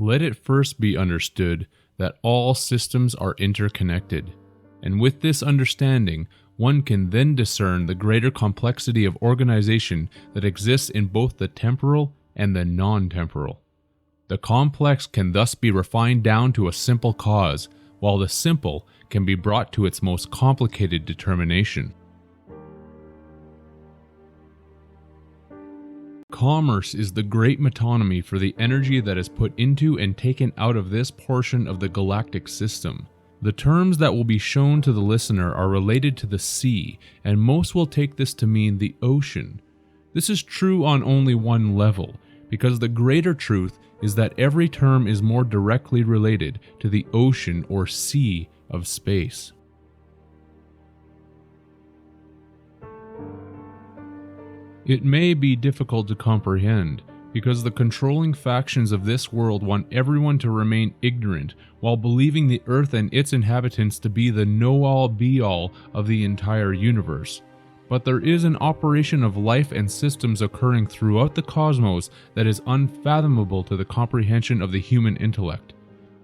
Let it first be understood that all systems are interconnected, and with this understanding, one can then discern the greater complexity of organization that exists in both the temporal and the non-temporal. The complex can thus be refined down to a simple cause, while the simple can be brought to its most complicated determination. Commerce is the great metonymy for the energy that is put into and taken out of this portion of the galactic system. The terms that will be shown to the listener are related to the sea, and most will take this to mean the ocean. This is true on only one level, because the greater truth is that every term is more directly related to the ocean or sea of space. It may be difficult to comprehend, because the controlling factions of this world want everyone to remain ignorant while believing the Earth and its inhabitants to be the know-all be-all of the entire universe. But there is an operation of life and systems occurring throughout the cosmos that is unfathomable to the comprehension of the human intellect.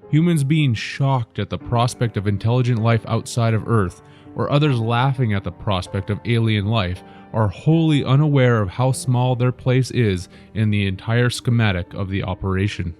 Humans being shocked at the prospect of intelligent life outside of Earth, or others laughing at the prospect of alien life, are wholly unaware of how small their place is in the entire schematic of the operation.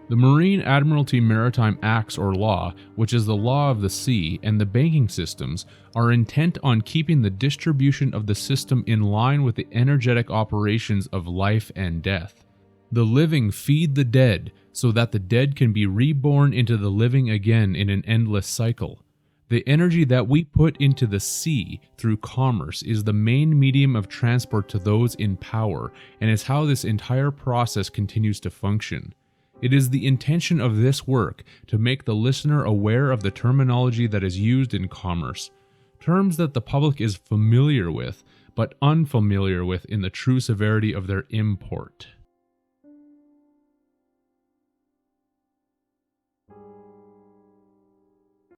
The Marine Admiralty Maritime Acts or Law, which is the law of the sea, and the banking systems, are intent on keeping the distribution of the system in line with the energetic operations of life and death. The living feed the dead, so that the dead can be reborn into the living again in an endless cycle. The energy that we put into the sea through commerce is the main medium of transport to those in power, and is how this entire process continues to function. It is the intention of this work to make the listener aware of the terminology that is used in commerce, terms that the public is familiar with, but unfamiliar with in the true severity of their import.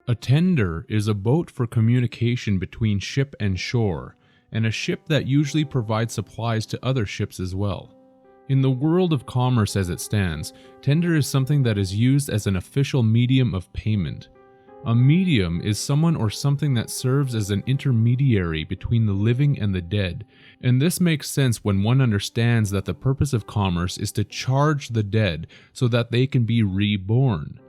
A tender is a boat for communication between ship and shore, and a ship that usually provides supplies to other ships as well. In the world of commerce as it stands, tender is something that is used as an official medium of payment. A medium is someone or something that serves as an intermediary between the living and the dead, and this makes sense when one understands that the purpose of commerce is to charge the dead so that they can be reborn.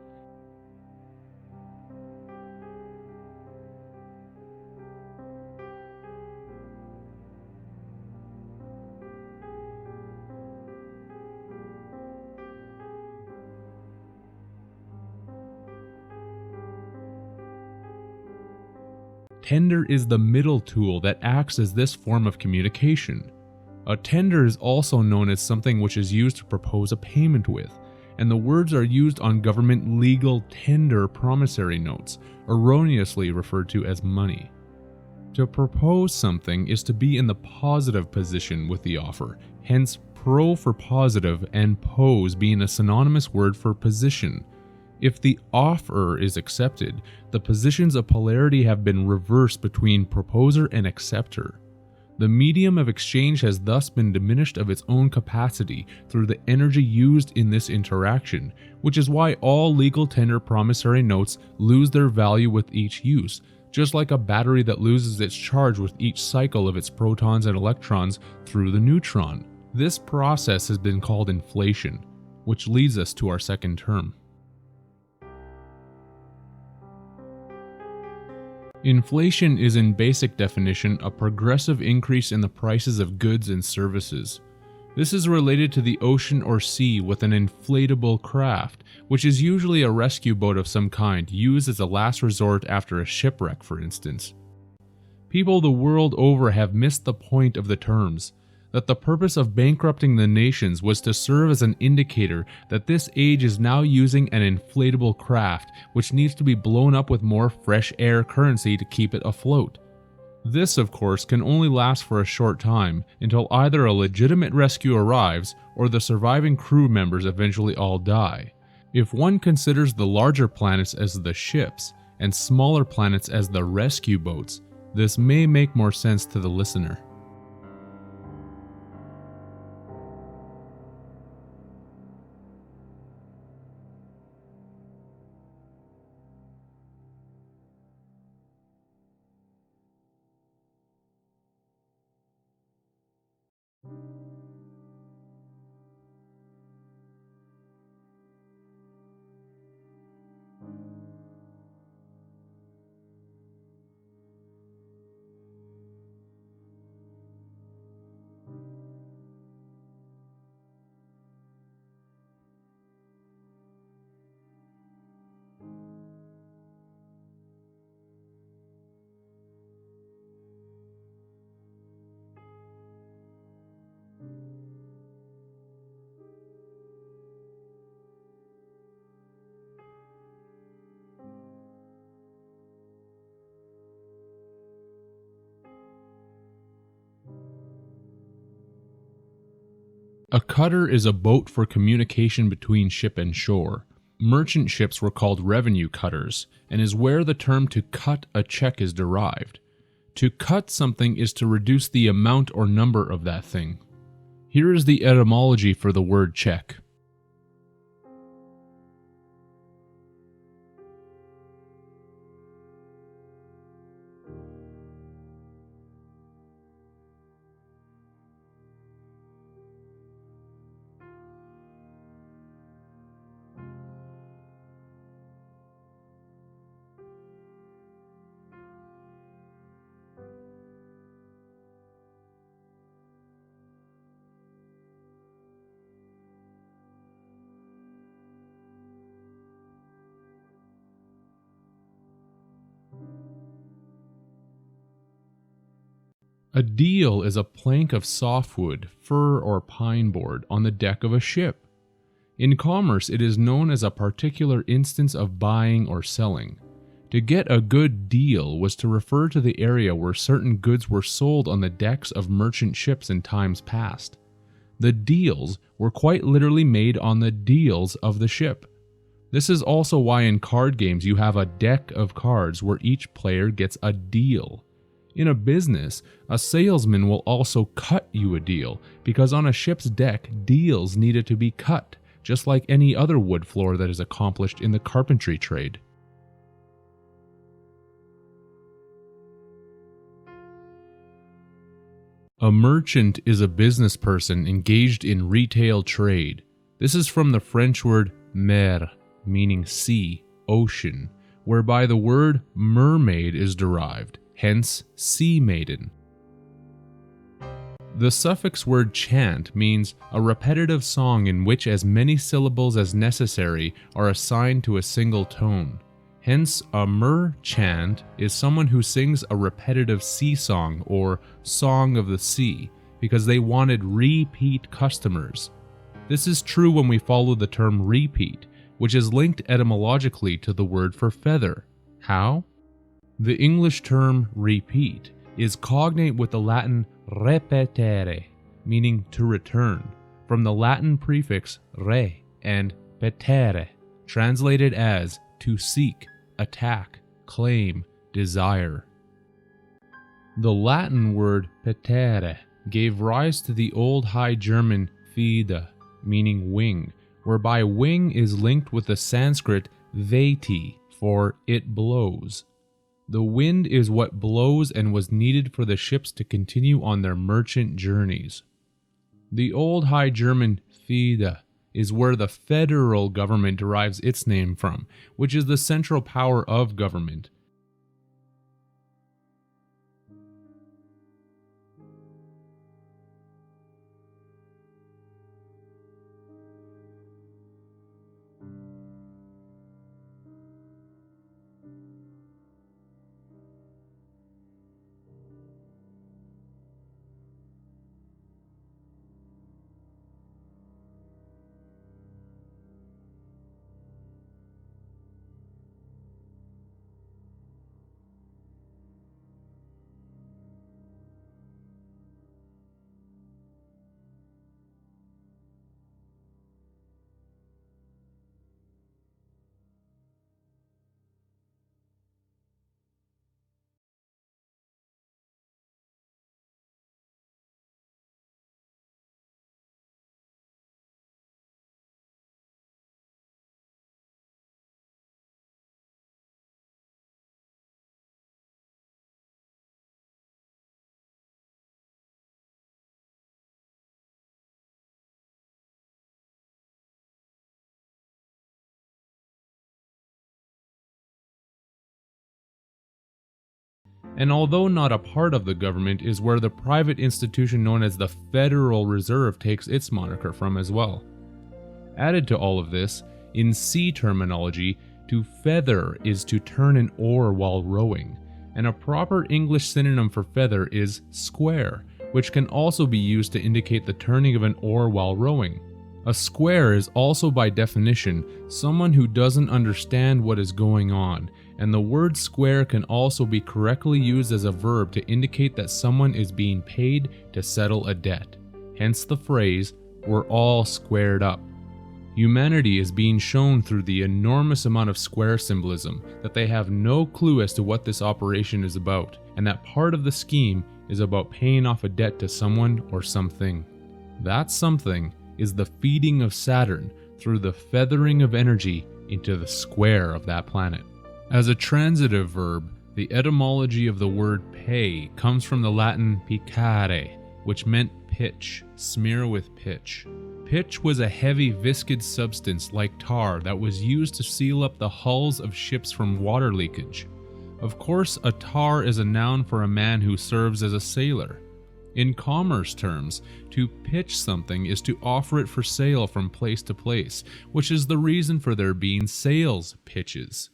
Tender is the middle tool that acts as this form of communication. A tender is also known as something which is used to propose a payment with, and the words are used on government legal tender promissory notes, erroneously referred to as money. To propose something is to be in the positive position with the offer, hence pro for positive and pose being a synonymous word for position. If the offer is accepted, the positions of polarity have been reversed between proposer and acceptor. The medium of exchange has thus been diminished of its own capacity through the energy used in this interaction, which is why all legal tender promissory notes lose their value with each use, just like a battery that loses its charge with each cycle of its protons and electrons through the neutron. This process has been called inflation, which leads us to our second term. Inflation is in basic definition a progressive increase in the prices of goods and services. This is related to the ocean or sea with an inflatable craft, which is usually a rescue boat of some kind used as a last resort after a shipwreck, for instance. People the world over have missed the point of the terms, that the purpose of bankrupting the nations was to serve as an indicator that this age is now using an inflatable craft which needs to be blown up with more fresh air currency to keep it afloat. This, of course, can only last for a short time until either a legitimate rescue arrives or the surviving crew members eventually all die. If one considers the larger planets as the ships, and smaller planets as the rescue boats. This may make more sense to the listener. A cutter is a boat for communication between ship and shore. Merchant ships were called revenue cutters, and is where the term to cut a check is derived. To cut something is to reduce the amount or number of that thing. Here is the etymology for the word check. A deal is a plank of softwood, fir, or pine board on the deck of a ship. In commerce, it is known as a particular instance of buying or selling. To get a good deal was to refer to the area where certain goods were sold on the decks of merchant ships in times past. The deals were quite literally made on the deals of the ship. This is also why in card games you have a deck of cards where each player gets a deal. In a business, a salesman will also cut you a deal, because on a ship's deck, deals needed to be cut, just like any other wood floor that is accomplished in the carpentry trade. A merchant is a business person engaged in retail trade. This is from the French word mer, meaning sea, ocean, whereby the word mermaid is derived. Hence, sea maiden. The suffix word chant means a repetitive song in which as many syllables as necessary are assigned to a single tone. Hence, a merchant is someone who sings a repetitive sea song or song of the sea because they wanted repeat customers. This is true when we follow the term repeat, which is linked etymologically to the word for feather. How? The English term repeat is cognate with the Latin repetere, meaning to return, from the Latin prefix re and petere, translated as to seek, attack, claim, desire. The Latin word petere gave rise to the Old High German fida, meaning wing, whereby wing is linked with the Sanskrit veti for it blows. The wind is what blows and was needed for the ships to continue on their merchant journeys. The Old High German fida is where the federal government derives its name from, which is the central power of government. and although not a part of the government, is where the private institution known as the Federal Reserve takes its moniker from as well. Added to all of this, in sea terminology, to feather is to turn an oar while rowing, and a proper English synonym for feather is square, which can also be used to indicate the turning of an oar while rowing. A square is also by definition someone who doesn't understand what is going on, and the word square can also be correctly used as a verb to indicate that someone is being paid to settle a debt. Hence the phrase, "we're all squared up." Humanity is being shown through the enormous amount of square symbolism that they have no clue as to what this operation is about, and that part of the scheme is about paying off a debt to someone or something. That something is the feeding of Saturn through the feathering of energy into the square of that planet. As a transitive verb, the etymology of the word pay comes from the Latin picare, which meant pitch, smear with pitch. Pitch was a heavy viscid substance like tar that was used to seal up the hulls of ships from water leakage. Of course, a tar is a noun for a man who serves as a sailor. In commerce terms, to pitch something is to offer it for sale from place to place, which is the reason for there being sales pitches.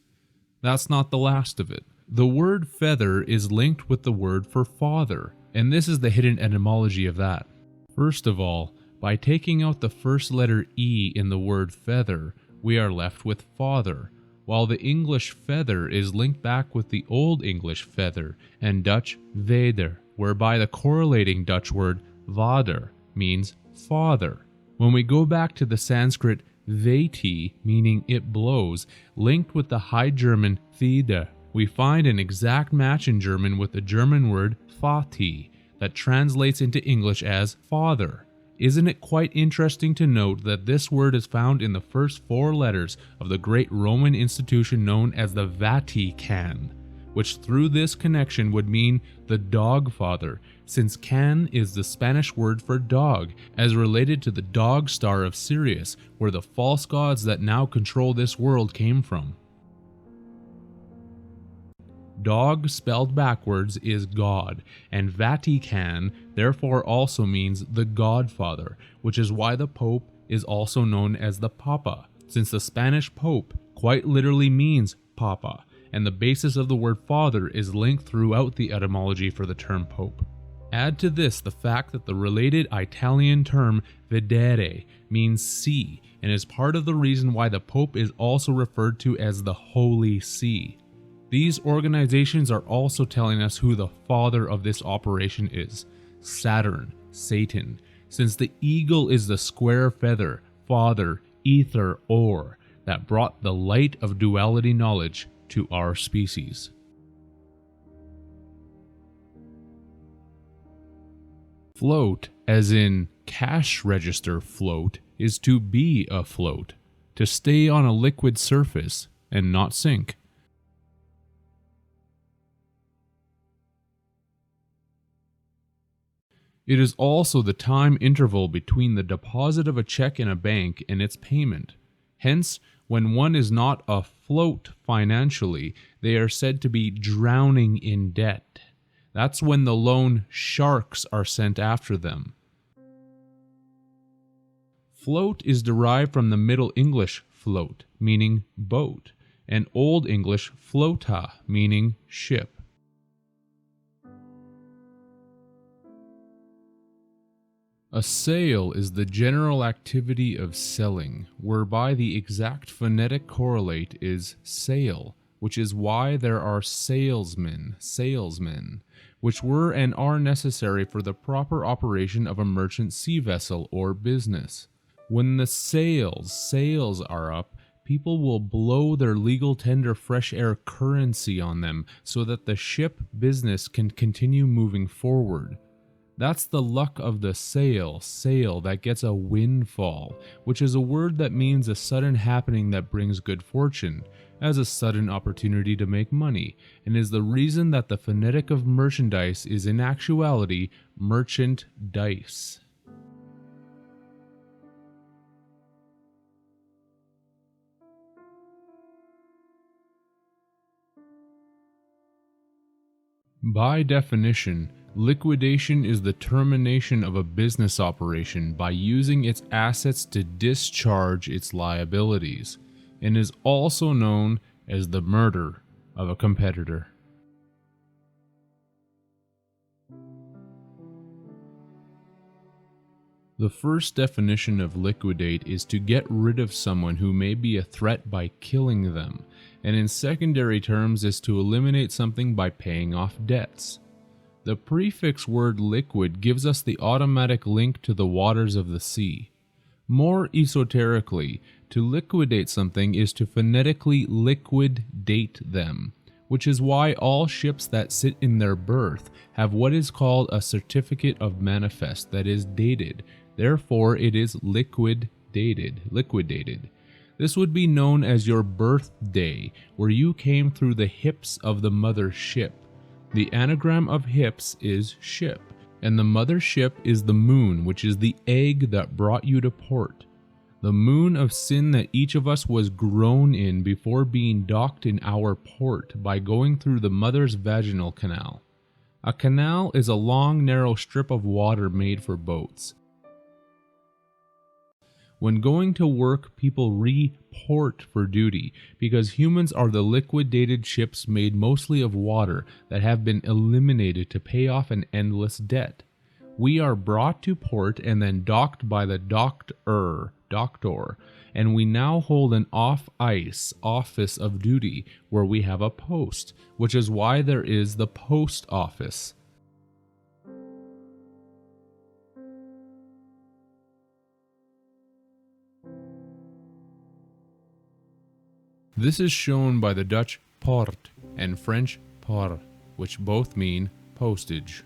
That's not the last of it. The word feather is linked with the word for father, and this is the hidden etymology of that. First of all, by taking out the first letter E in the word feather, we are left with father, while the English feather is linked back with the Old English feather and Dutch vader, whereby the correlating Dutch word vader means father. When we go back to the Sanskrit veti, meaning it blows, linked with the High German thide, we find an exact match in German with the German word Vati that translates into English as father. Isn't it quite interesting to note that this word is found in the first 4 letters of the great Roman institution known as the Vatican, which through this connection would mean the dog father, since can is the Spanish word for dog, as related to the dog star of Sirius, where the false gods that now control this world came from. Dog spelled backwards is God, and Vatican therefore also means the Godfather, which is why the Pope is also known as the Papa, since the Spanish Pope quite literally means Papa, and the basis of the word father is linked throughout the etymology for the term Pope. Add to this the fact that the related Italian term vedere means see, and is part of the reason why the Pope is also referred to as the Holy See. These organizations are also telling us who the father of this operation is: Saturn, Satan, since the eagle is the square feather, father, ether, or that brought the light of duality knowledge to our species. Float, as in cash register float, is to be afloat, to stay on a liquid surface and not sink. It is also the time interval between the deposit of a check in a bank and its payment. Hence, when one is not afloat financially, they are said to be drowning in debt. That's when the loan sharks are sent after them. Float is derived from the Middle English float, meaning boat, and Old English flota, meaning ship. A sale is the general activity of selling, whereby the exact phonetic correlate is sale, which is why there are salesmen, which were and are necessary for the proper operation of a merchant sea vessel or business. When the sails are up, people will blow their legal tender fresh air currency on them so that the ship business can continue moving forward. That's the luck of the sail that gets a windfall, which is a word that means a sudden happening that brings good fortune, as a sudden opportunity to make money, and is the reason that the phonetic of merchandise is in actuality merchant dice. By definition, liquidation is the termination of a business operation by using its assets to discharge its liabilities, and is also known as the murder of a competitor. The first definition of liquidate is to get rid of someone who may be a threat by killing them, and in secondary terms is to eliminate something by paying off debts. The prefix word liquid gives us the automatic link to the waters of the sea. More esoterically, to liquidate something is to phonetically liquid-date them, which is why all ships that sit in their berth have what is called a certificate of manifest that is dated. Therefore, it is liquidated. This would be known as your birthday, where you came through the hips of the mother ship. The anagram of hips is ship, and the mother ship is the moon, which is the egg that brought you to port. The moon of sin that each of us was grown in before being docked in our port by going through the mother's vaginal canal. A canal is a long, narrow strip of water made for boats. When going to work, people report for duty because humans are the liquidated ships made mostly of water that have been eliminated to pay off an endless debt. We are brought to port and then docked by the doctor, and we now hold an off-ice office of duty where we have a post, which is why there is the post office. This is shown by the Dutch poort and French port, which both mean postage.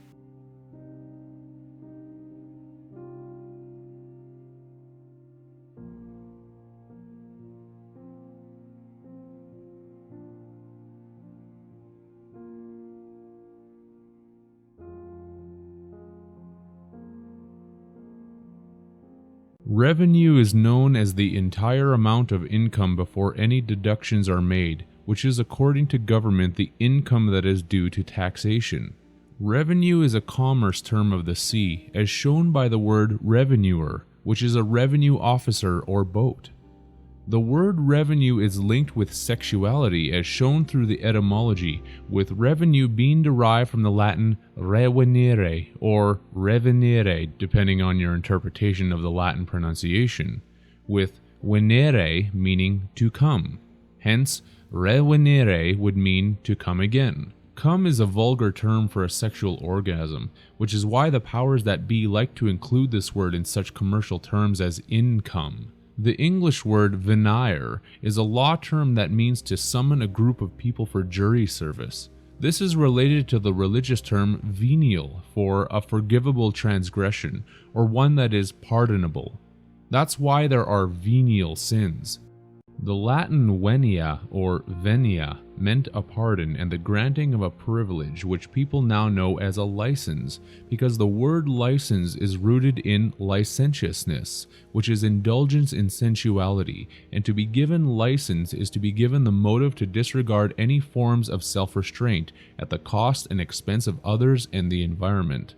Revenue is known as the entire amount of income before any deductions are made, which is according to government the income that is due to taxation. Revenue is a commerce term of the sea, as shown by the word revenuer, which is a revenue officer or boat. The word revenue is linked with sexuality as shown through the etymology, with revenue being derived from the Latin revenire or revenire, depending on your interpretation of the Latin pronunciation, with venere meaning to come. Hence, revenire would mean to come again. Come is a vulgar term for a sexual orgasm, which is why the powers that be like to include this word in such commercial terms as income. The English word venire is a law term that means to summon a group of people for jury service. This is related to the religious term venial for a forgivable transgression, or one that is pardonable. That's why there are venial sins. The Latin venia or venia meant a pardon and the granting of a privilege, which people now know as a license, because the word license is rooted in licentiousness, which is indulgence in sensuality, and to be given license is to be given the motive to disregard any forms of self-restraint at the cost and expense of others and the environment.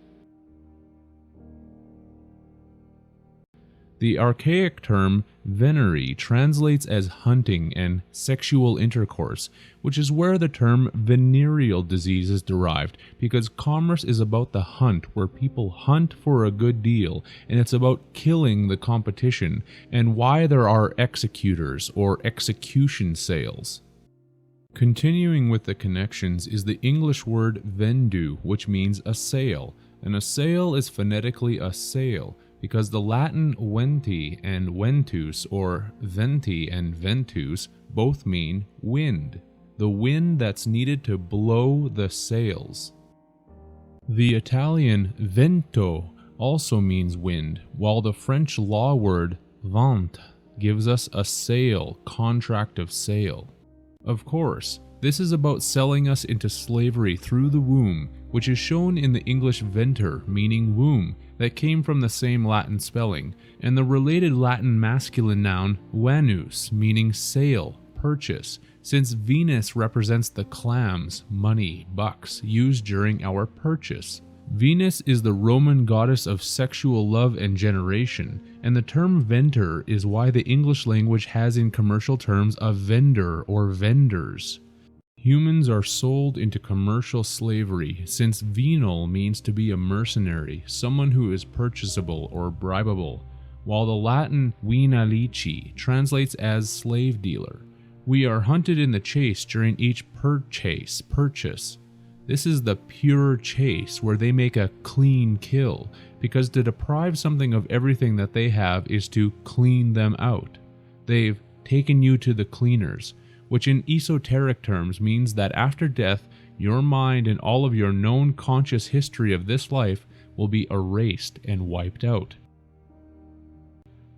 The archaic term venery translates as hunting and sexual intercourse, which is where the term venereal disease is derived, because commerce is about the hunt, where people hunt for a good deal, and it's about killing the competition, and why there are executors or execution sales. Continuing with the connections is the English word vendu, which means a sail, and a sail is phonetically a sail, because the Latin venti and ventus or venti and ventus both mean wind, the wind that's needed to blow the sails. The Italian vento also means wind, while the French law word vente gives us a sale, contract of sale. Of course, this is about selling us into slavery through the womb, which is shown in the English venter, meaning womb, that came from the same Latin spelling, and the related Latin masculine noun vanus, meaning sale, purchase, since Venus represents the clams, money, bucks, used during our purchase. Venus is the Roman goddess of sexual love and generation, and the term venter is why the English language has in commercial terms a vendor or vendors. Humans are sold into commercial slavery, since venal means to be a mercenary, someone who is purchasable or bribable, while the Latin venalici translates as slave dealer. We are hunted in the chase during each purchase. This is the pure chase where they make a clean kill, because to deprive something of everything that they have is to clean them out. They've taken you to the cleaners, which in esoteric terms means that after death, your mind and all of your known conscious history of this life will be erased and wiped out.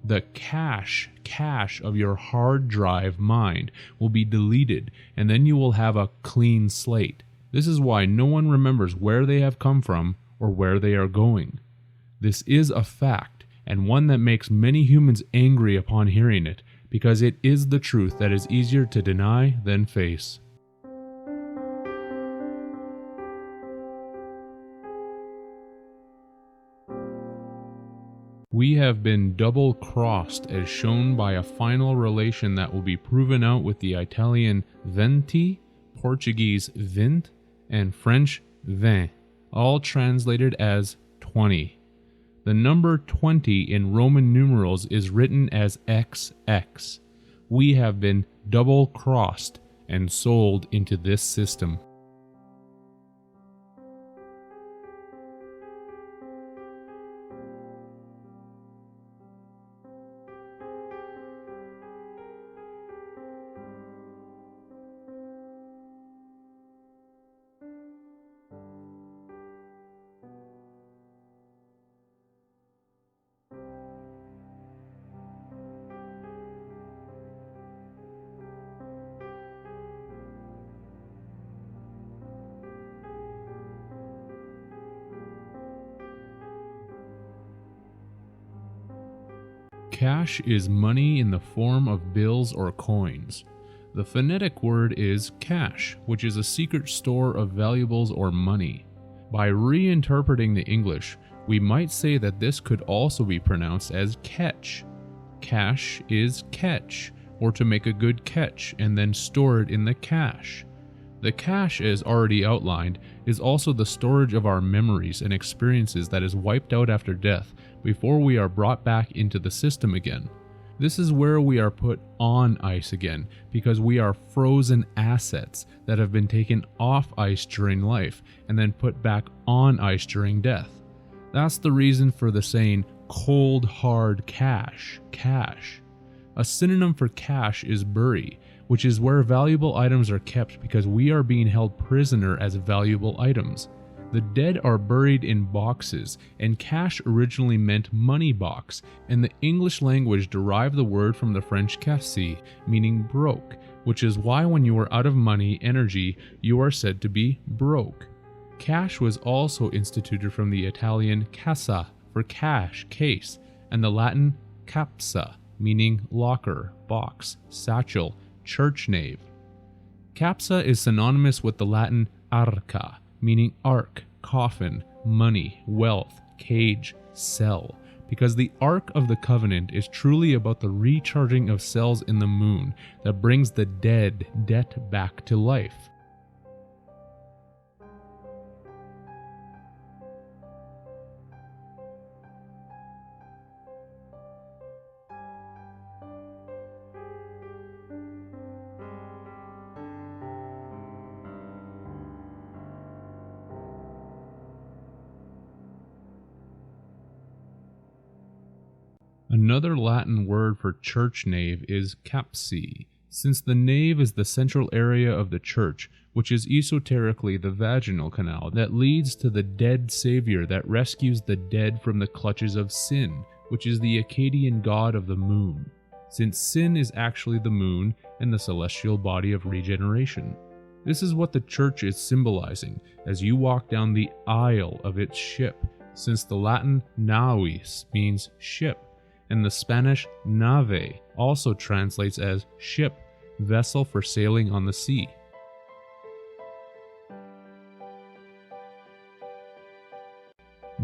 The cache of your hard drive mind will be deleted, and then you will have a clean slate. This is why no one remembers where they have come from or where they are going. This is a fact, and one that makes many humans angry upon hearing it, because it is the truth that is easier to deny than face. We have been double-crossed as shown by a final relation that will be proven out with the Italian venti, Portuguese vint, and French vin, all translated as 20. The number 20 in Roman numerals is written as XX. We have been double-crossed and sold into this system. Cash is money in the form of bills or coins. The phonetic word is cash, which is a secret store of valuables or money. By reinterpreting the English, we might say that this could also be pronounced as catch. Cash is catch, or to make a good catch and then store it in the cache. The cache, as already outlined, is also the storage of our memories and experiences that is wiped out after death before we are brought back into the system again. This is where we are put on ice again, because we are frozen assets that have been taken off ice during life and then put back on ice during death. That's the reason for the saying cold hard cash. A synonym for cache is bury, which is where valuable items are kept because we are being held prisoner as valuable items. The dead are buried in boxes, and cash originally meant money box, and the English language derived the word from the French caisse, meaning broke, which is why when you are out of money energy, you are said to be broke. Cash was also instituted from the Italian cassa for cash, case, and the Latin capsa, meaning locker, box, satchel, church nave. Capsa is synonymous with the Latin arca, meaning ark, coffin, money, wealth, cage, cell, because the Ark of the Covenant is truly about the recharging of cells in the moon that brings the debt back to life. Another Latin word for church nave is capsi, since the nave is the central area of the church, which is esoterically the vaginal canal that leads to the dead savior that rescues the dead from the clutches of sin, which is the Akkadian god of the moon, since sin is actually the moon and the celestial body of regeneration. This is what the church is symbolizing as you walk down the aisle of its ship, since the Latin navis means ship, and the Spanish nave also translates as ship, vessel for sailing on the sea.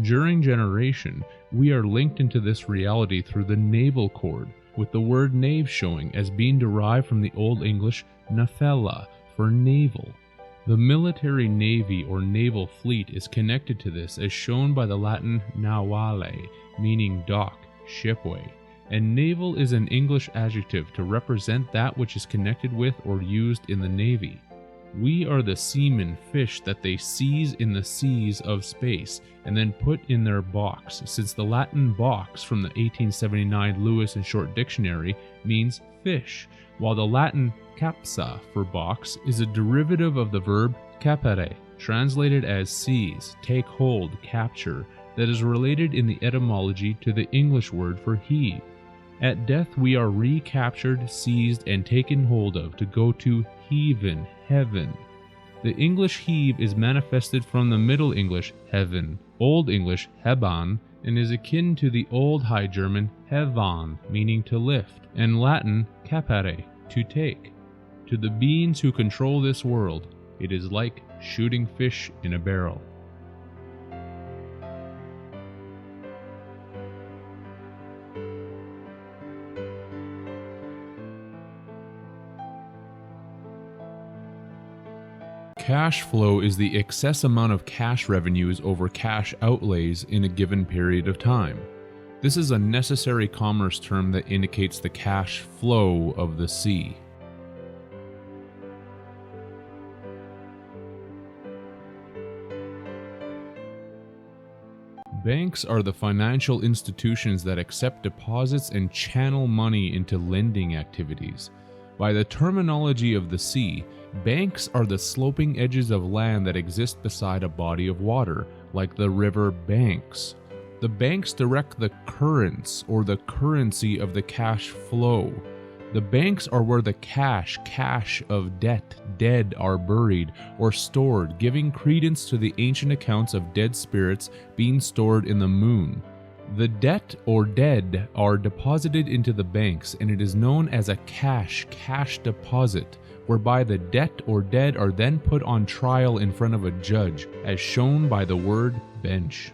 During generation, we are linked into this reality through the naval cord, with the word knave showing as being derived from the Old English nafella for naval. The military navy or naval fleet is connected to this as shown by the Latin navale, meaning dock, shipway, and naval is an English adjective to represent that which is connected with or used in the navy. We are the seamen fish that they seize in the seas of space and then put in their box, since the Latin box from the 1879 Lewis and Short Dictionary means fish, while the Latin capsa for box is a derivative of the verb capere, translated as seize, take hold, capture, that is related in the etymology to the English word for heave. At death we are recaptured, seized, and taken hold of to go to heaven, heaven. The English heave is manifested from the Middle English heaven, Old English heban, and is akin to the Old High German hevan, meaning to lift, and Latin capere, to take. To the beings who control this world, it is like shooting fish in a barrel. Cash flow is the excess amount of cash revenues over cash outlays in a given period of time. This is a necessary commerce term that indicates the cash flow of the sea. Banks are the financial institutions that accept deposits and channel money into lending activities. By the terminology of the sea, banks are the sloping edges of land that exist beside a body of water, like the river banks. The banks direct the currents or the currency of the cash flow. The banks are where the cash of dead are buried or stored, giving credence to the ancient accounts of dead spirits being stored in the moon. The debt or dead are deposited into the banks, and it is known as a cash deposit, whereby the debt or dead are then put on trial in front of a judge, as shown by the word bench.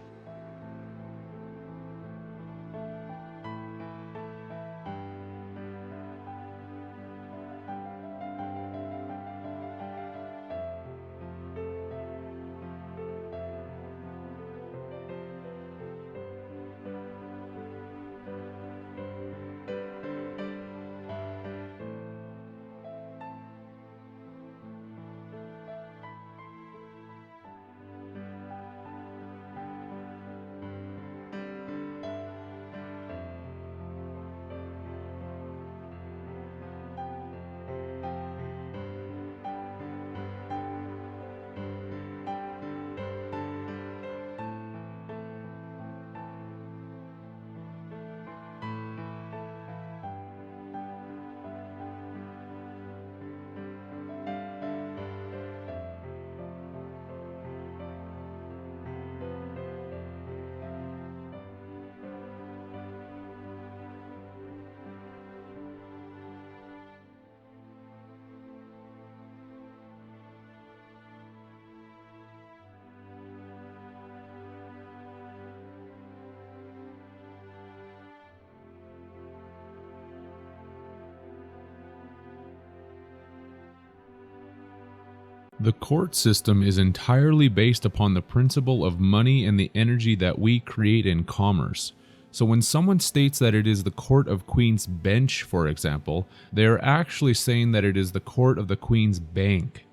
The court system is entirely based upon the principle of money and the energy that we create in commerce. So when someone states that it is the court of Queen's Bench, for example, they are actually saying that it is the court of the Queen's Bank.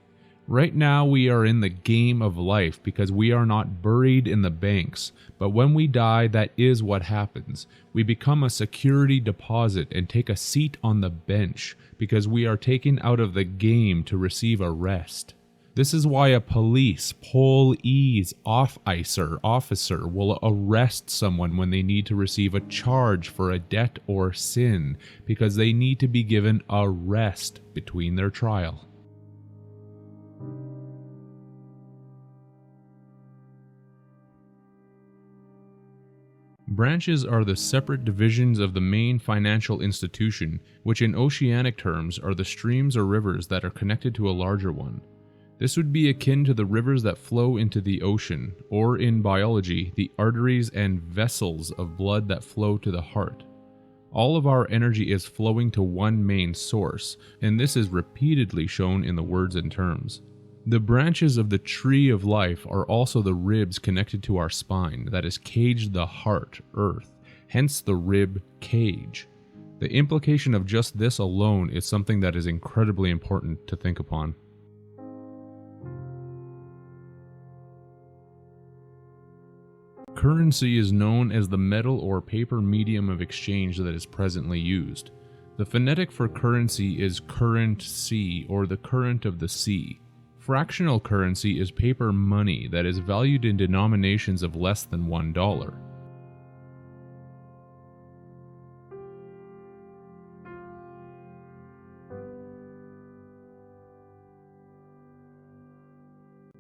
Right now we are in the game of life because we are not buried in the banks, but when we die, that is what happens. We become a security deposit and take a seat on the bench because we are taken out of the game to receive a rest. This is why a police officer will arrest someone when they need to receive a charge for a debt or sin, because they need to be given a rest between their trial. Branches are the separate divisions of the main financial institution, which in oceanic terms are the streams or rivers that are connected to a larger one. This would be akin to the rivers that flow into the ocean, or in biology, the arteries and vessels of blood that flow to the heart. All of our energy is flowing to one main source, and this is repeatedly shown in the words and terms. The branches of the tree of life are also the ribs connected to our spine that is caged the heart, earth, hence the rib cage. The implication of just this alone is something that is incredibly important to think upon. Currency is known as the metal or paper medium of exchange that is presently used. The phonetic for currency is current sea, or the current of the sea. Fractional currency is paper money that is valued in denominations of less than $1.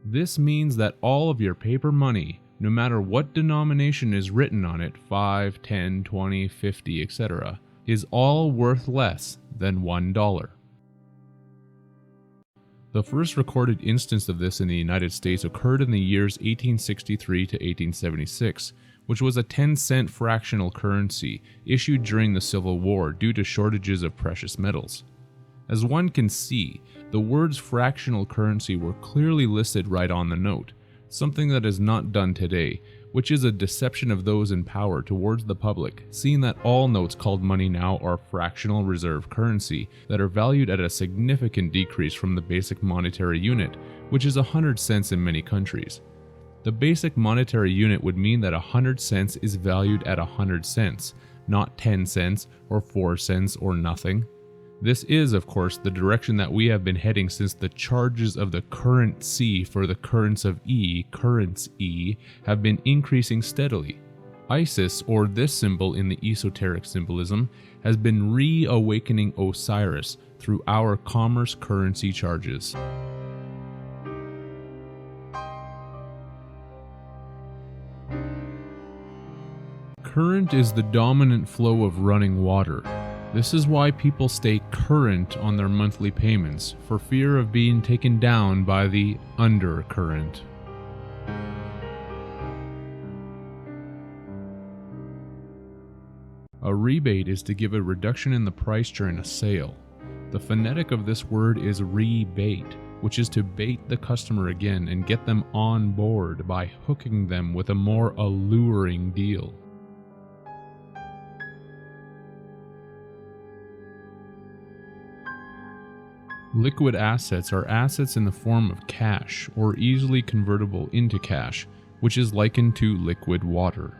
This means that all of your paper money, no matter what denomination is written on it, 5, 10, 20, 50, etc., is all worth less than $1. The first recorded instance of this in the United States occurred in the years 1863 to 1876, which was a 10-cent fractional currency issued during the Civil War due to shortages of precious metals. As one can see, the words fractional currency were clearly listed right on the note, something that is not done today, which is a deception of those in power towards the public, seeing that all notes called money now are fractional reserve currency that are valued at a significant decrease from the basic monetary unit, which is 100 cents in many countries. The basic monetary unit would mean that 100 cents is valued at 100 cents, not 10 cents or 4 cents or nothing. This is, of course, the direction that we have been heading since the charges of the current C for the currents of E, currents E, have been increasing steadily. Isis, or this symbol in the esoteric symbolism, has been reawakening Osiris through our commerce currency charges. Current is the dominant flow of running water. This is why people stay current on their monthly payments, for fear of being taken down by the undercurrent. A rebate is to give a reduction in the price during a sale. The phonetic of this word is rebate, which is to bait the customer again and get them on board by hooking them with a more alluring deal. Liquid assets are assets in the form of cash or easily convertible into cash, which is likened to liquid water.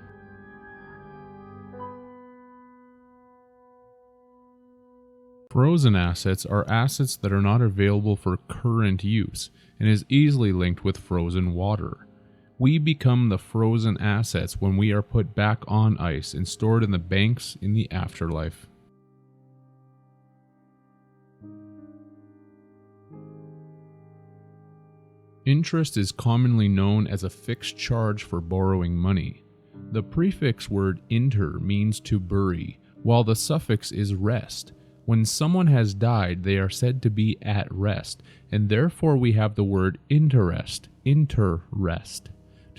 Frozen assets are assets that are not available for current use and is easily linked with frozen water. We become the frozen assets when we are put back on ice and stored in the banks in the afterlife. Interest is commonly known as a fixed charge for borrowing money. The prefix word inter means to bury, while the suffix is rest. When someone has died, they are said to be at rest, and therefore we have the word interest, to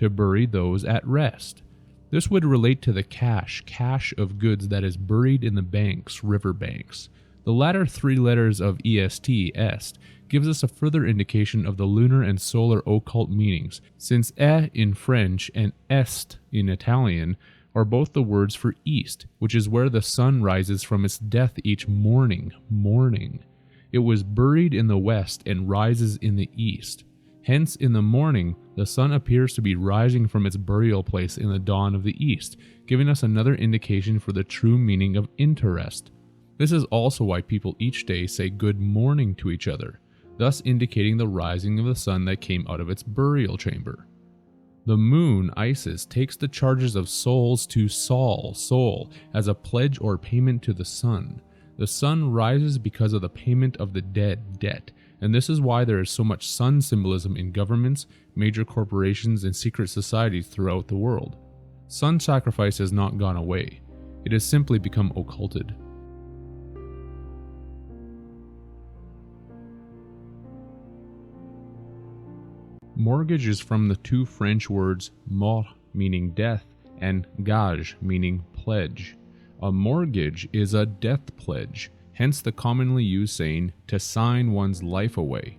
bury those at rest. This would relate to the cache of goods that is buried in the banks, river banks. The latter three letters of est, gives us a further indication of the lunar and solar occult meanings, since in French and est in Italian are both the words for east, which is where the sun rises from its death each morning. It was buried in the west and rises in the east. Hence, in the morning, the sun appears to be rising from its burial place in the dawn of the east, giving us another indication for the true meaning of interest. This is also why people each day say good morning to each other, thus indicating the rising of the sun that came out of its burial chamber. The moon, Isis, takes the charges of souls to soul, as a pledge or payment to the sun. The sun rises because of the payment of the dead debt, and this is why there is so much sun symbolism in governments, major corporations, and secret societies throughout the world. Sun sacrifice has not gone away, it has simply become occulted. Mortgage is from the two French words mort, meaning death, and gage, meaning pledge. A mortgage is a death pledge, hence the commonly used saying to sign one's life away.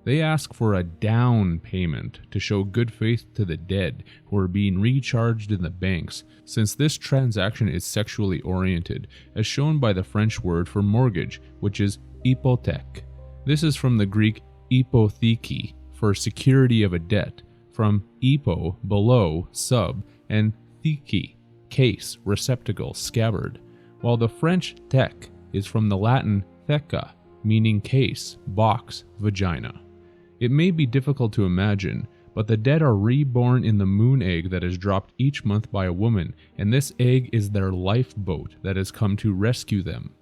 They ask for a down payment to show good faith to the dead who are being recharged in the banks, since this transaction is sexually oriented, as shown by the French word for mortgage, which is hypothèque. This is from the Greek hypotheke, for security of a debt, from hypo, below, sub, and theke, case, receptacle, scabbard, while the French thèque is from the Latin theca, meaning case, box, vagina. It may be difficult to imagine, but the dead are reborn in the moon egg that is dropped each month by a woman, and this egg is their lifeboat that has come to rescue them.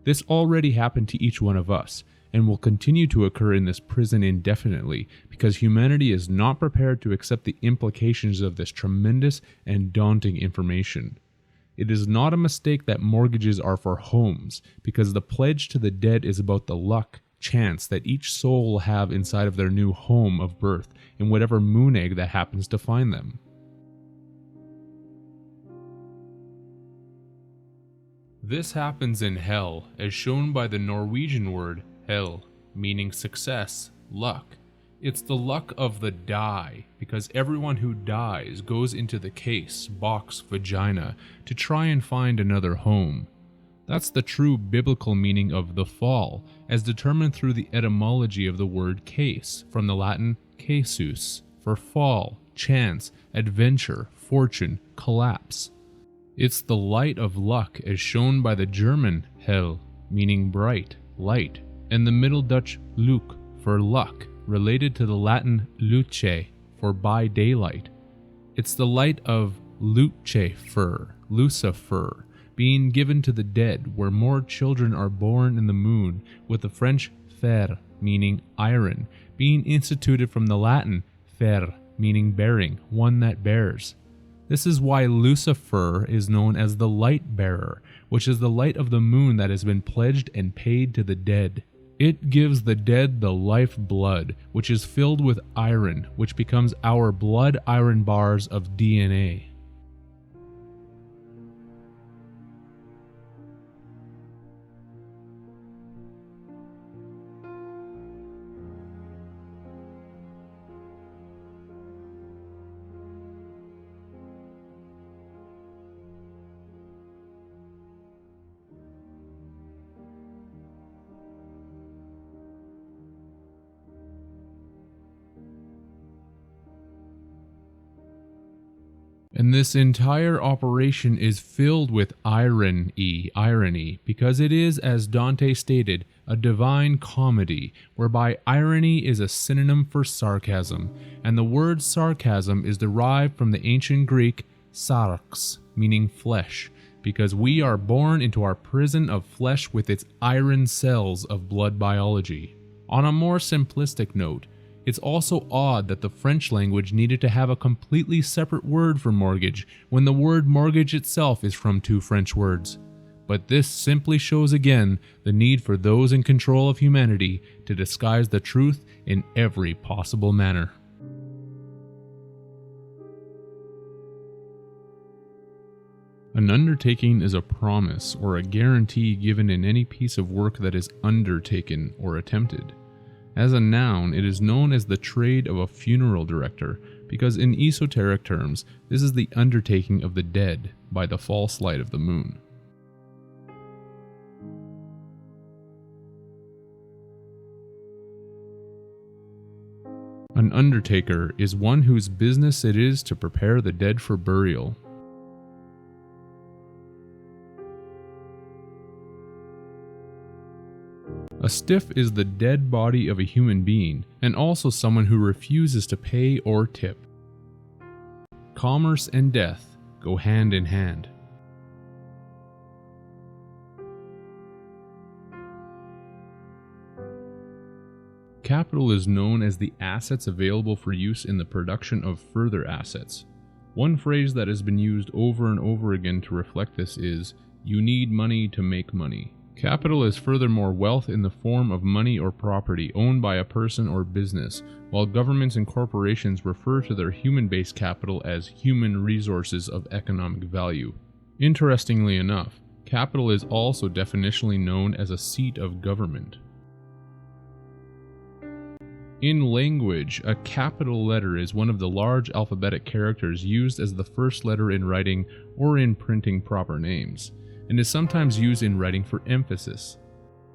This already happened to each one of us, and will continue to occur in this prison indefinitely, because humanity is not prepared to accept the implications of this tremendous and daunting information. It is not a mistake that mortgages are for homes, because the pledge to the dead is about the luck, chance that each soul will have inside of their new home of birth, in whatever moon egg that happens to find them. This happens in hell, as shown by the Norwegian word hell, meaning success, luck. It's the luck of the die, because everyone who dies goes into the case, box, vagina to try and find another home. That's the true biblical meaning of the fall, as determined through the etymology of the word case, from the Latin casus, for fall, chance, adventure, fortune, collapse. It's the light of luck as shown by the German hell, meaning bright, light, and the Middle Dutch Luc for luck, related to the Latin luce for by daylight. It's the light of Lucifer, Lucifer, being given to the dead, where more children are born in the moon, with the French fer, meaning iron, being instituted from the Latin fer, meaning bearing, one that bears. This is why Lucifer is known as the light bearer, which is the light of the moon that has been pledged and paid to the dead. It gives the dead the life blood, which is filled with iron, which becomes our blood iron bars of DNA. And this entire operation is filled with irony, because it is, as Dante stated, a divine comedy, whereby irony is a synonym for sarcasm, and the word sarcasm is derived from the ancient Greek sarx, meaning flesh, because we are born into our prison of flesh with its iron cells of blood biology. On a more simplistic note, it's also odd that the French language needed to have a completely separate word for mortgage when the word mortgage itself is from two French words. But this simply shows again the need for those in control of humanity to disguise the truth in every possible manner. An undertaking is a promise or a guarantee given in any piece of work that is undertaken or attempted. As a noun, it is known as the trade of a funeral director, because in esoteric terms, this is the undertaking of the dead by the false light of the moon. An undertaker is one whose business it is to prepare the dead for burial. A stiff is the dead body of a human being, and also someone who refuses to pay or tip. Commerce and death go hand in hand. Capital is known as the assets available for use in the production of further assets. One phrase that has been used over and over again to reflect this is, "You need money to make money." Capital is furthermore wealth in the form of money or property owned by a person or business, while governments and corporations refer to their human-based capital as human resources of economic value. Interestingly enough, capital is also definitionally known as a seat of government. In language, a capital letter is one of the large alphabetic characters used as the first letter in writing or in printing proper names, and is sometimes used in writing for emphasis.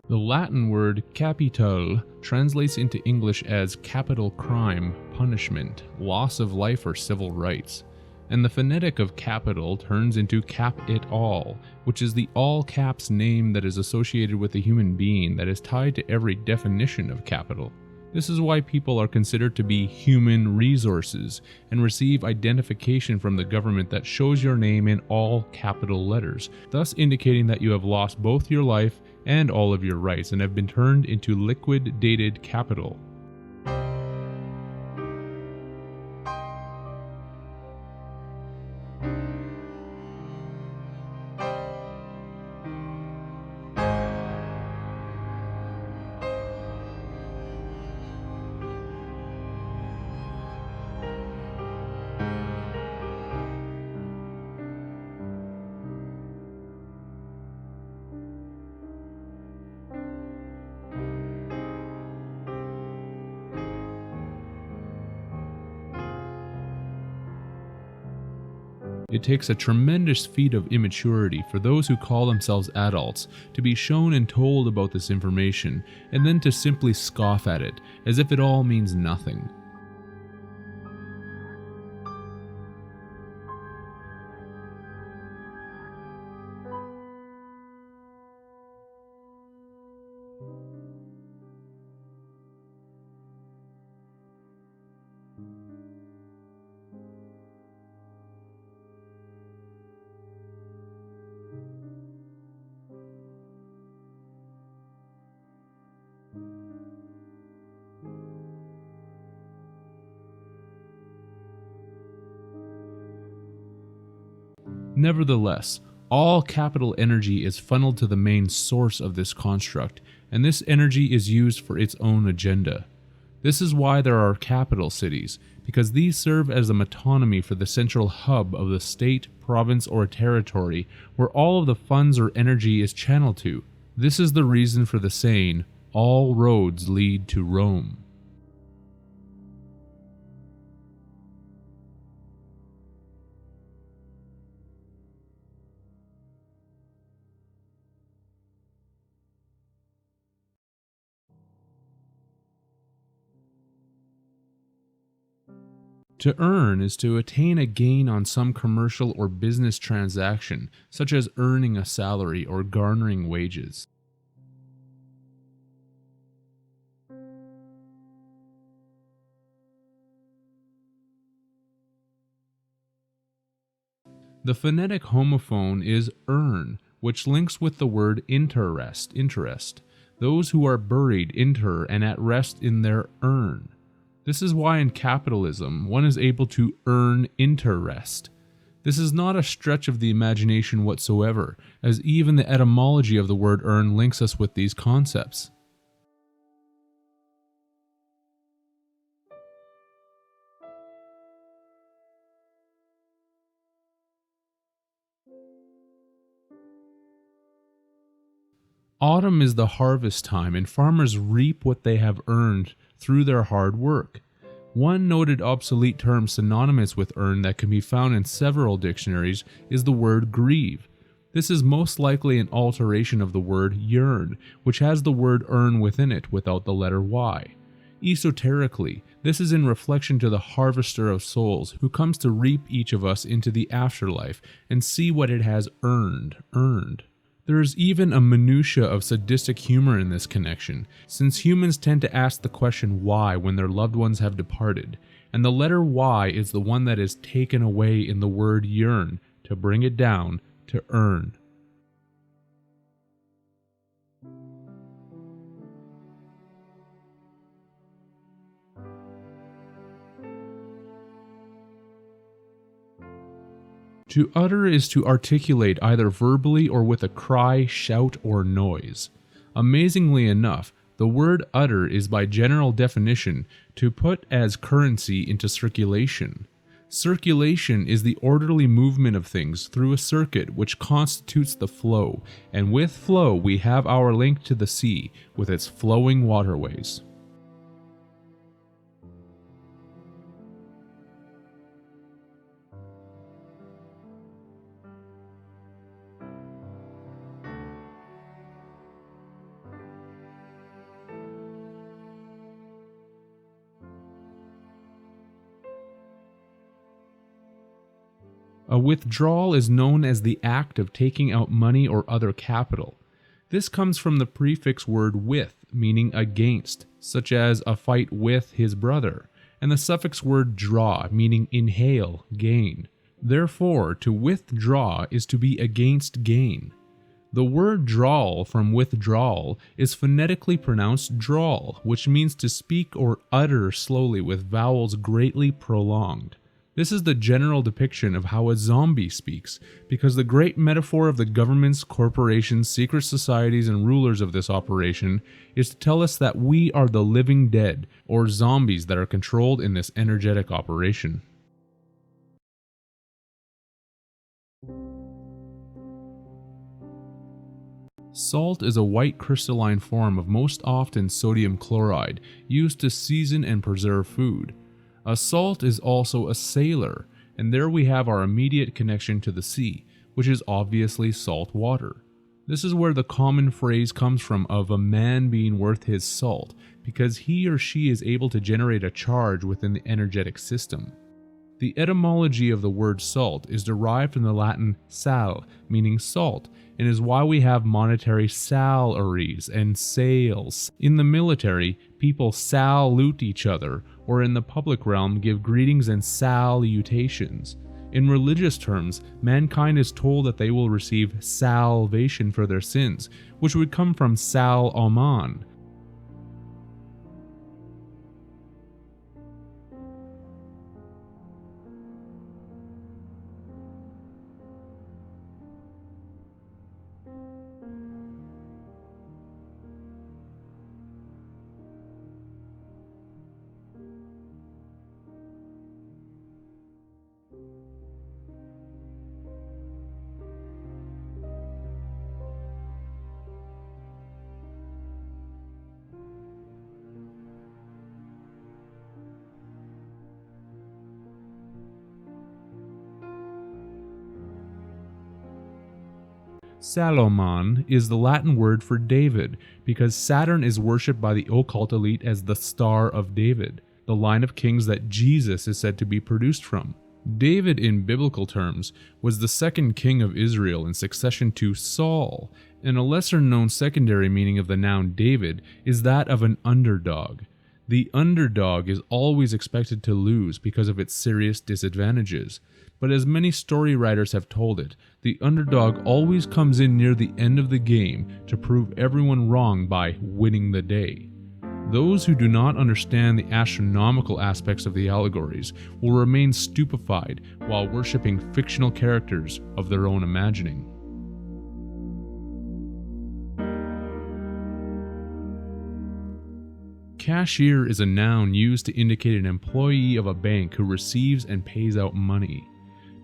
The Latin word capital translates into English as capital crime, punishment, loss of life or civil rights, and the phonetic of capital turns into cap it all, which is the all caps name that is associated with a human being that is tied to every definition of capital. This is why people are considered to be human resources and receive identification from the government that shows your name in all capital letters, thus indicating that you have lost both your life and all of your rights and have been turned into liquidated capital. It takes a tremendous feat of immaturity for those who call themselves adults to be shown and told about this information, and then to simply scoff at it, as if it all means nothing. Nevertheless, all capital energy is funneled to the main source of this construct, and this energy is used for its own agenda. This is why there are capital cities, because these serve as a metonymy for the central hub of the state, province, or territory where all of the funds or energy is channeled to. This is the reason for the saying, "All roads lead to Rome." To earn is to attain a gain on some commercial or business transaction, such as earning a salary or garnering wages. The phonetic homophone is earn, which links with the word interest. Those who are buried inter and at rest in their urn. This is why in capitalism one is able to earn interest. This is not a stretch of the imagination whatsoever, as even the etymology of the word earn links us with these concepts. Autumn is the harvest time, and farmers reap what they have earned through their hard work. One noted obsolete term synonymous with earn that can be found in several dictionaries is the word grieve. This is most likely an alteration of the word yearn, which has the word earn within it without the letter Y. Esoterically, this is in reflection to the harvester of souls who comes to reap each of us into the afterlife and see what it has earned. There is even a minutia of sadistic humor in this connection, since humans tend to ask the question why when their loved ones have departed, and the letter Y is the one that is taken away in the word yearn to bring it down to earn. To utter is to articulate either verbally or with a cry, shout, or noise. Amazingly enough, the word utter is by general definition to put as currency into circulation. Circulation is the orderly movement of things through a circuit which constitutes the flow, and with flow we have our link to the sea with its flowing waterways. A withdrawal is known as the act of taking out money or other capital. This comes from the prefix word with, meaning against, such as a fight with his brother, and the suffix word draw, meaning inhale, gain. Therefore, to withdraw is to be against gain. The word drawl from withdrawal is phonetically pronounced drawl, which means to speak or utter slowly with vowels greatly prolonged. This is the general depiction of how a zombie speaks, because the great metaphor of the governments, corporations, secret societies, and rulers of this operation is to tell us that we are the living dead, or zombies that are controlled in this energetic operation. Salt is a white crystalline form of most often sodium chloride, used to season and preserve food. A salt is also a sailor, and there we have our immediate connection to the sea, which is obviously salt water. This is where the common phrase comes from of a man being worth his salt, because he or she is able to generate a charge within the energetic system. The etymology of the word salt is derived from the Latin sal, meaning salt, and is why we have monetary salaries and sales. In the military, people salute each other, or in the public realm give greetings and salutations. In religious terms, mankind is told that they will receive salvation for their sins, which would come from sal aman. Salomon is the Latin word for David, because Saturn is worshipped by the occult elite as the Star of David, the line of kings that Jesus is said to be produced from. David, in biblical terms, was the second king of Israel in succession to Saul, and a lesser-known secondary meaning of the noun David is that of an underdog. The underdog is always expected to lose because of its serious disadvantages. But as many story writers have told it, the underdog always comes in near the end of the game to prove everyone wrong by winning the day. Those who do not understand the astronomical aspects of the allegories will remain stupefied while worshipping fictional characters of their own imagining. Cashier is a noun used to indicate an employee of a bank who receives and pays out money.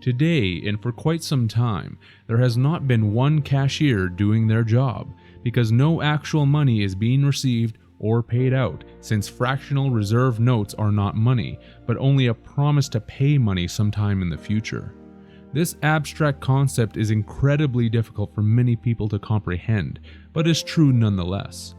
Today, and for quite some time, there has not been one cashier doing their job, because no actual money is being received or paid out, since fractional reserve notes are not money, but only a promise to pay money sometime in the future. This abstract concept is incredibly difficult for many people to comprehend, but is true nonetheless.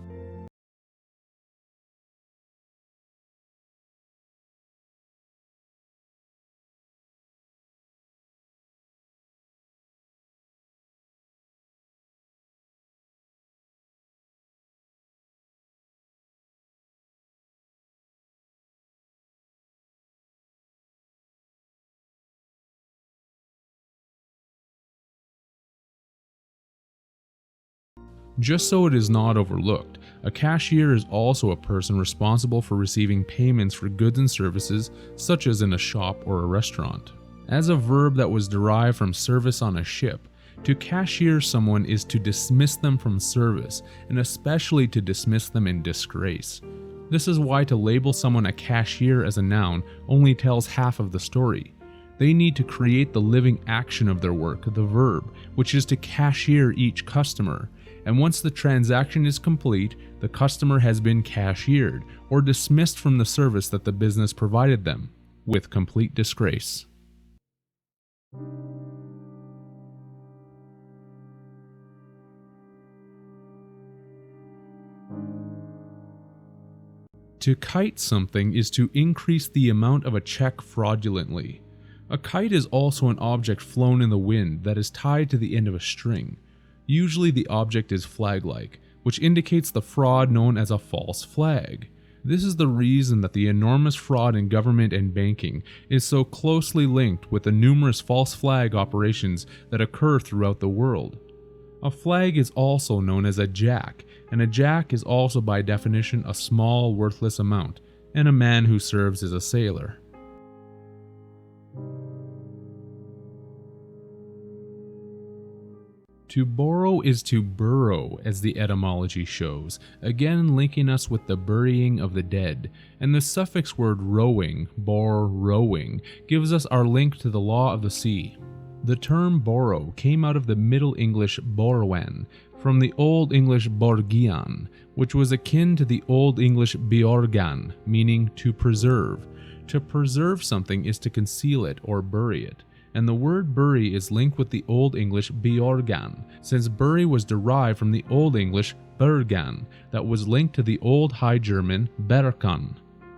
Just so it is not overlooked, a cashier is also a person responsible for receiving payments for goods and services, such as in a shop or a restaurant. as a verb that was derived from service on a ship. To cashier someone is to dismiss them from service, and especially to dismiss them in disgrace. This is why to label someone a cashier as a noun only tells half of the story. They need to create the living action of their work, the verb, which is to cashier each customer. And once the transaction is complete, the customer has been cashiered or dismissed from the service that the business provided them, with complete disgrace. To kite something is to increase the amount of a check fraudulently. A kite is also an object flown in the wind that is tied to the end of a string. Usually the object is flag-like, which indicates the fraud known as a false flag. This is the reason that the enormous fraud in government and banking is so closely linked with the numerous false flag operations that occur throughout the world. A flag is also known as a jack, and a jack is also by definition a small, worthless amount, and a man who serves as a sailor. To borrow is to burrow, as the etymology shows, again linking us with the burying of the dead, and the suffix word rowing, rowing, gives us our link to the law of the sea. The term borrow came out of the Middle English borwen, from the Old English borgian, which was akin to the Old English bjorgan, meaning to preserve. To preserve something is to conceal it or bury it. And the word bury is linked with the Old English bjorgan, since bury was derived from the Old English bergan, that was linked to the Old High German berkan.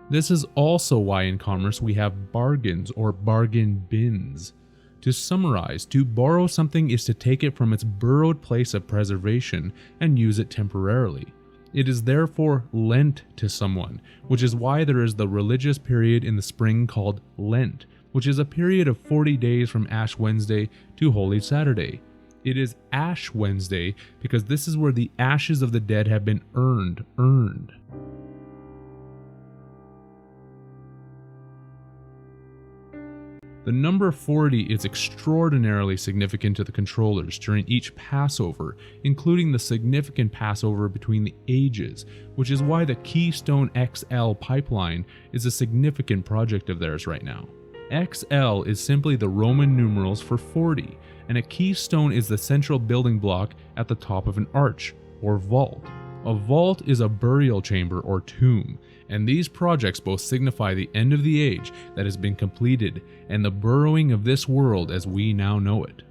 This is also why in commerce we have bargains or bargain bins. To summarize, to borrow something is to take it from its burrowed place of preservation and use it temporarily. It is therefore lent to someone, which is why there is the religious period in the spring called Lent, which is a period of 40 days from Ash Wednesday to Holy Saturday. It is Ash Wednesday because this is where the ashes of the dead have been earned. The number 40 is extraordinarily significant to the controllers during each Passover, including the significant Passover between the ages, which is why the Keystone XL pipeline is a significant project of theirs right now. XL is simply the Roman numerals for 40, and a keystone is the central building block at the top of an arch, or vault. A vault is a burial chamber or tomb, and these projects both signify the end of the age that has been completed and the burrowing of this world as we now know it.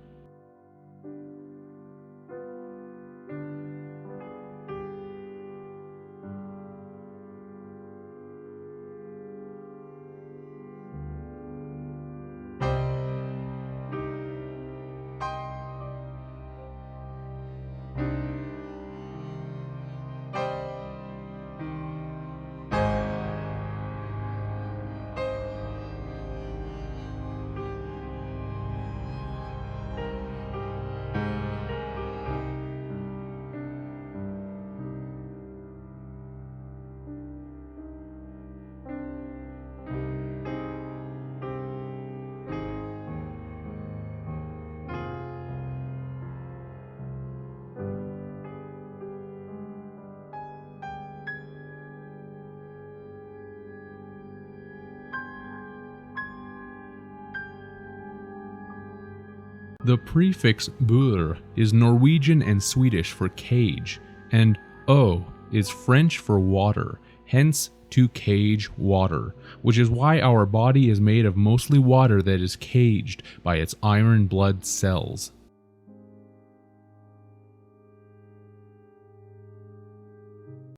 The prefix bur is Norwegian and Swedish for cage, and o is French for water, hence to cage water, which is why our body is made of mostly water that is caged by its iron blood cells.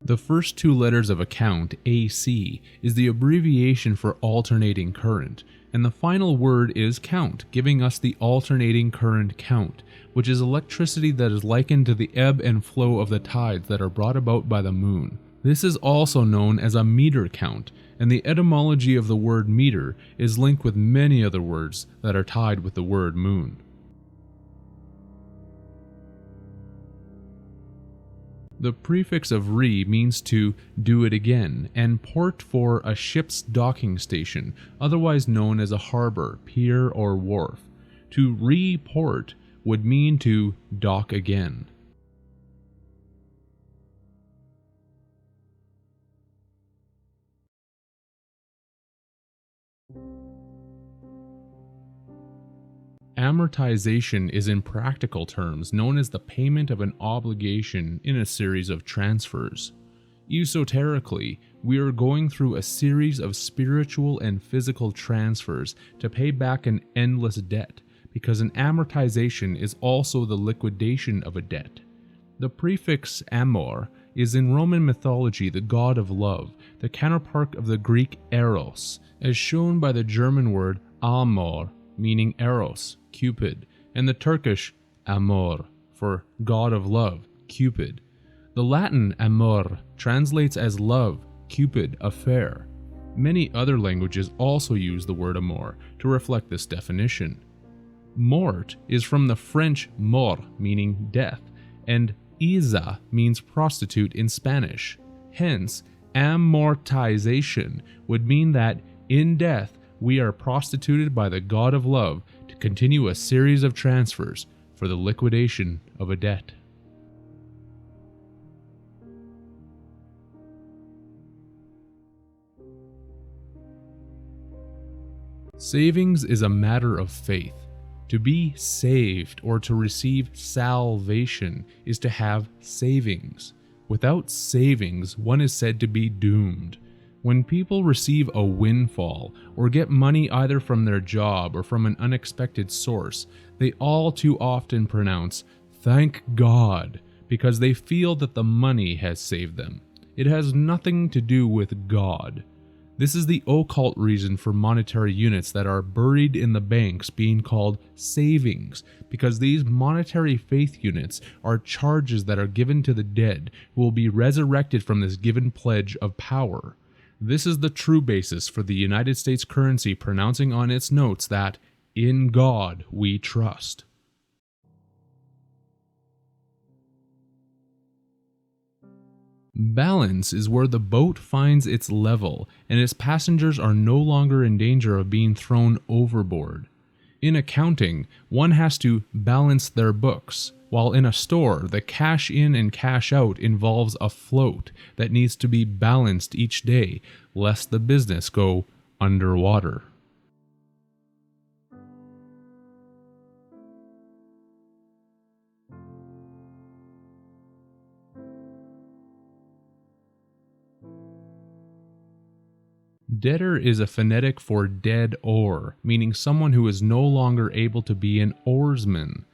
The first two letters of a count, AC, is the abbreviation for alternating current, and the final word is count, giving us the alternating current count, which is electricity that is likened to the ebb and flow of the tides that are brought about by the moon. This is also known as a meter count, and the etymology of the word meter is linked with many other words that are tied with the word moon. The prefix of re means to do it again, and port for a ship's docking station, otherwise known as a harbor, pier, or wharf. To report would mean to dock again. Amortization is in practical terms known as the payment of an obligation in a series of transfers. Esoterically, we are going through a series of spiritual and physical transfers to pay back an endless debt, because an amortization is also the liquidation of a debt. The prefix amor is in Roman mythology the god of love, the counterpart of the Greek eros, as shown by the German word amor, meaning eros, Cupid, and the Turkish amor, for god of love, Cupid. The Latin amor translates as love, Cupid, affair. Many other languages also use the word amor to reflect this definition. Mort is from the French mort, meaning death, and Iza means prostitute in Spanish. Hence, amortization would mean that in death we are prostituted by the god of love to continue a series of transfers for the liquidation of a debt. Savings is a matter of faith. To be saved or to receive salvation is to have savings. Without savings, one is said to be doomed. When people receive a windfall or get money either from their job or from an unexpected source, they all too often pronounce, "Thank God," because they feel that the money has saved them. It has nothing to do with God. This is the occult reason for monetary units that are buried in the banks being called savings, because these monetary faith units are charges that are given to the dead who will be resurrected from this given pledge of power. This is the true basis for the United States currency pronouncing on its notes that, "In God we trust." Balance is where the boat finds its level and its passengers are no longer in danger of being thrown overboard. In accounting, one has to balance their books, while in a store, the cash in and cash out involves a float that needs to be balanced each day, lest the business go underwater. Debtor is a phonetic for dead oar, meaning someone who is no longer able to be an oarsman.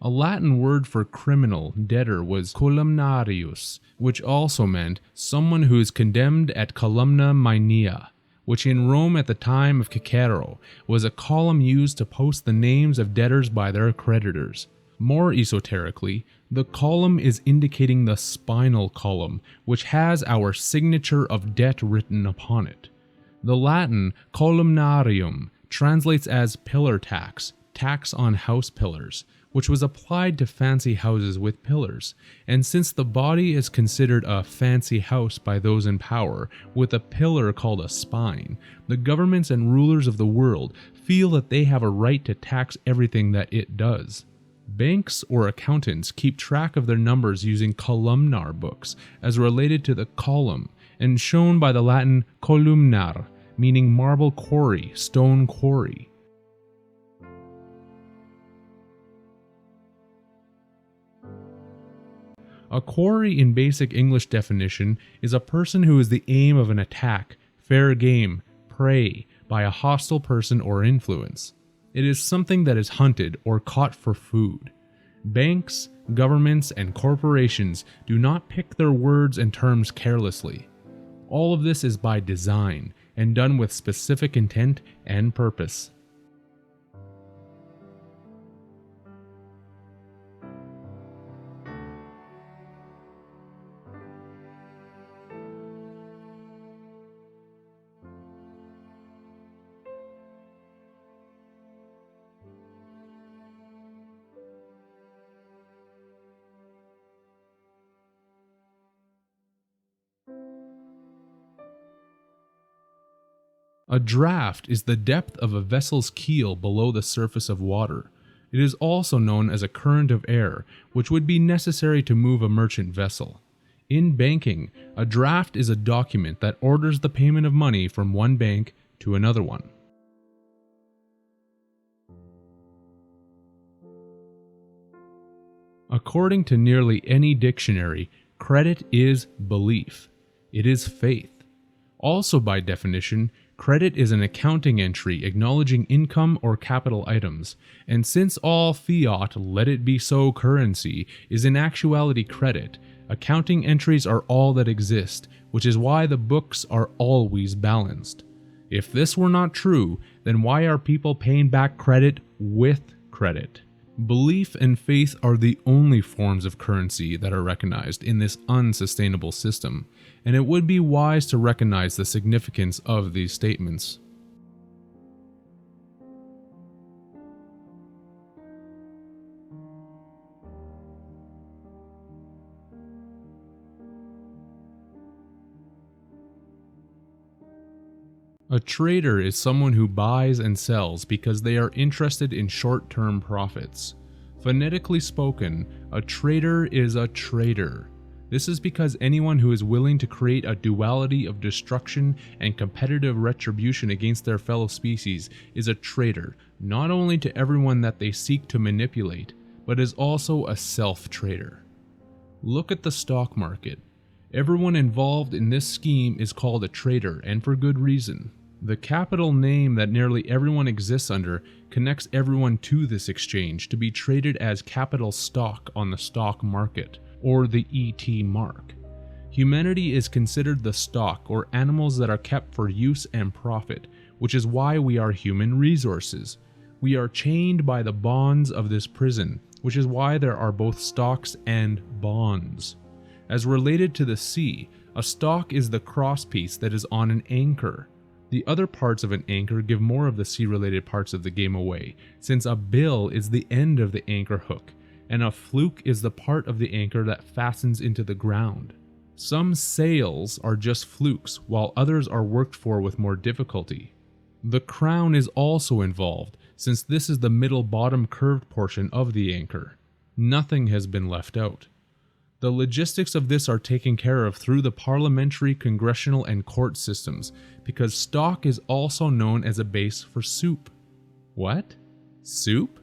A Latin word for criminal, debtor, was columnarius, which also meant someone who is condemned at columna maenea, which in Rome at the time of Cicero was a column used to post the names of debtors by their creditors. More esoterically, the column is indicating the spinal column, which has our signature of debt written upon it. The Latin columnarium translates as pillar tax, tax on house pillars, which was applied to fancy houses with pillars, and since the body is considered a fancy house by those in power, with a pillar called a spine, the governments and rulers of the world feel that they have a right to tax everything that it does. Banks or accountants keep track of their numbers using columnar books, as related to the column, and shown by the Latin columnar, meaning marble quarry, stone quarry. A quarry in basic English definition is a person who is the aim of an attack, fair game, prey, by a hostile person or influence. It is something that is hunted or caught for food. Banks, governments, and corporations do not pick their words and terms carelessly. All of this is by design and done with specific intent and purpose. A draft is the depth of a vessel's keel below the surface of water. It is also known as a current of air, which would be necessary to move a merchant vessel. In banking, a draft is a document that orders the payment of money from one bank to another one. According to nearly any dictionary, credit is belief. It is faith. Also by definition, credit is an accounting entry acknowledging income or capital items, and since all fiat let it be so currency is in actuality credit, accounting entries are all that exist, which is why the books are always balanced. If this were not true, then why are people paying back credit with credit? Belief and faith are the only forms of currency that are recognized in this unsustainable system, and it would be wise to recognize the significance of these statements. A trader is someone who buys and sells because they are interested in short-term profits. Phonetically spoken, a trader is a trader. This is because anyone who is willing to create a duality of destruction and competitive retribution against their fellow species is a traitor, not only to everyone that they seek to manipulate, but is also a self-traitor. Look at the stock market. Everyone involved in this scheme is called a traitor, and for good reason. The capital name that nearly everyone exists under connects everyone to this exchange to be traded as capital stock on the stock market, or the ET mark. Humanity is considered the stock or animals that are kept for use and profit, which is why we are human resources. We are chained by the bonds of this prison, which is why there are both stocks and bonds. As related to the sea, a stock is the crosspiece that is on an anchor. The other parts of an anchor give more of the sea-related parts of the game away, since a bill is the end of the anchor hook, and a fluke is the part of the anchor that fastens into the ground. Some sails are just flukes, while others are worked for with more difficulty. The crown is also involved, since this is the middle bottom curved portion of the anchor. Nothing has been left out. The logistics of this are taken care of through the parliamentary, congressional, and court systems, because stock is also known as a base for soup. What? Soup?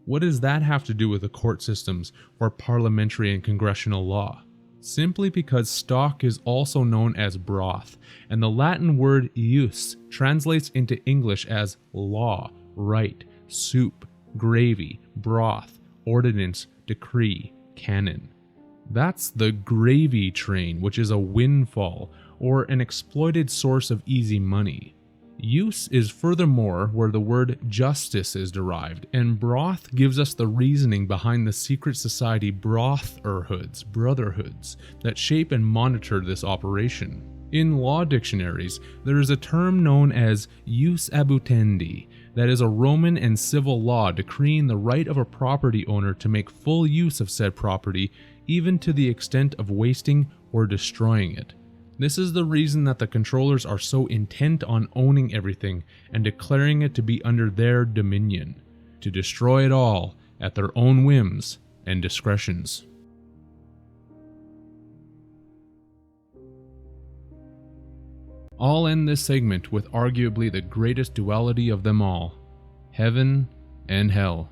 What does that have to do with the court systems or parliamentary and congressional law? Simply because stock is also known as broth, and the Latin word ius translates into English as law, right, soup, gravy, broth, ordinance, decree, canon. That's the gravy train, which is a windfall, or an exploited source of easy money. Use is furthermore where the word justice is derived, and broth gives us the reasoning behind the secret society brotherhoods that shape and monitor this operation. In law dictionaries, there is a term known as jus abutendi, that is a Roman and civil law decreeing the right of a property owner to make full use of said property, even to the extent of wasting or destroying it. This is the reason that the controllers are so intent on owning everything and declaring it to be under their dominion, to destroy it all at their own whims and discretions. I'll end this segment with arguably the greatest duality of them all, heaven and hell.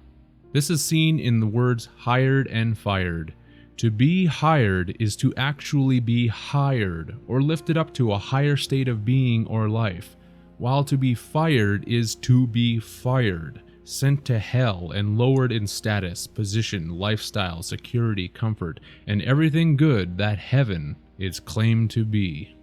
This is seen in the words hired and fired. To be hired is to actually be hired or lifted up to a higher state of being or life, while to be fired is to be fired, sent to hell and lowered in status, position, lifestyle, security, comfort, and everything good that heaven is claimed to be.